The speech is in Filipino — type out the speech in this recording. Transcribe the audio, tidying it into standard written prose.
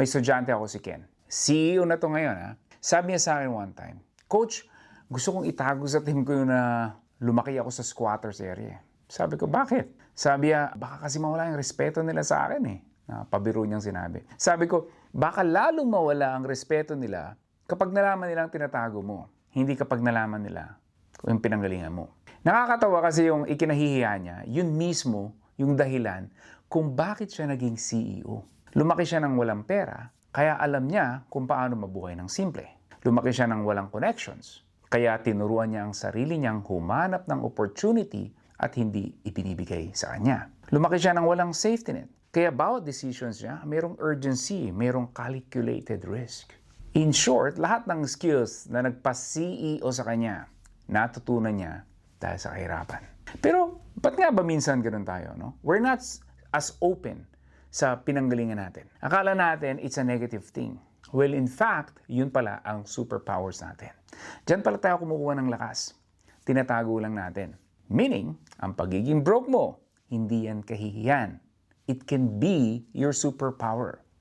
May estudyante ako si Ken. CEO na to ngayon, ha? Sabi niya sa akin one time, Coach, gusto kong itago sa team ko yung na lumaki ako sa squatters area. Sabi ko, bakit? Sabi niya, baka kasi mawala yung respeto nila sa akin eh. Pabiro niyang sinabi. Sabi ko, baka lalong mawala ang respeto nila kapag nalaman nilang tinatago mo. Hindi kapag nalaman nila kung yung pinanggalingan mo. Nakakatawa kasi yung ikinahihiya niya, yun mismo yung dahilan kung bakit siya naging CEO. Lumaki siya ng walang pera, kaya alam niya kung paano mabuhay ng simple. Lumaki siya ng walang connections, kaya tinuruan niya ang sarili niyang humanap ng opportunity at hindi ibinibigay sa kanya. Lumaki siya ng walang safety net, kaya bawat decisions niya mayroong urgency, mayroong calculated risk. In short, lahat ng skills na nagpa-CEO sa kanya, natutunan niya dahil sa kahirapan. Pero, ba't nga ba minsan ganun tayo, no? We're not as open sa pinanggalingan natin. Akala natin it's a negative thing. Well, in fact, yun pala ang superpowers natin. Diyan pala tayo kumukuha ng lakas. Tinatago lang natin. Meaning, ang pagiging broke mo, hindi yan kahihiyan. It can be your superpower.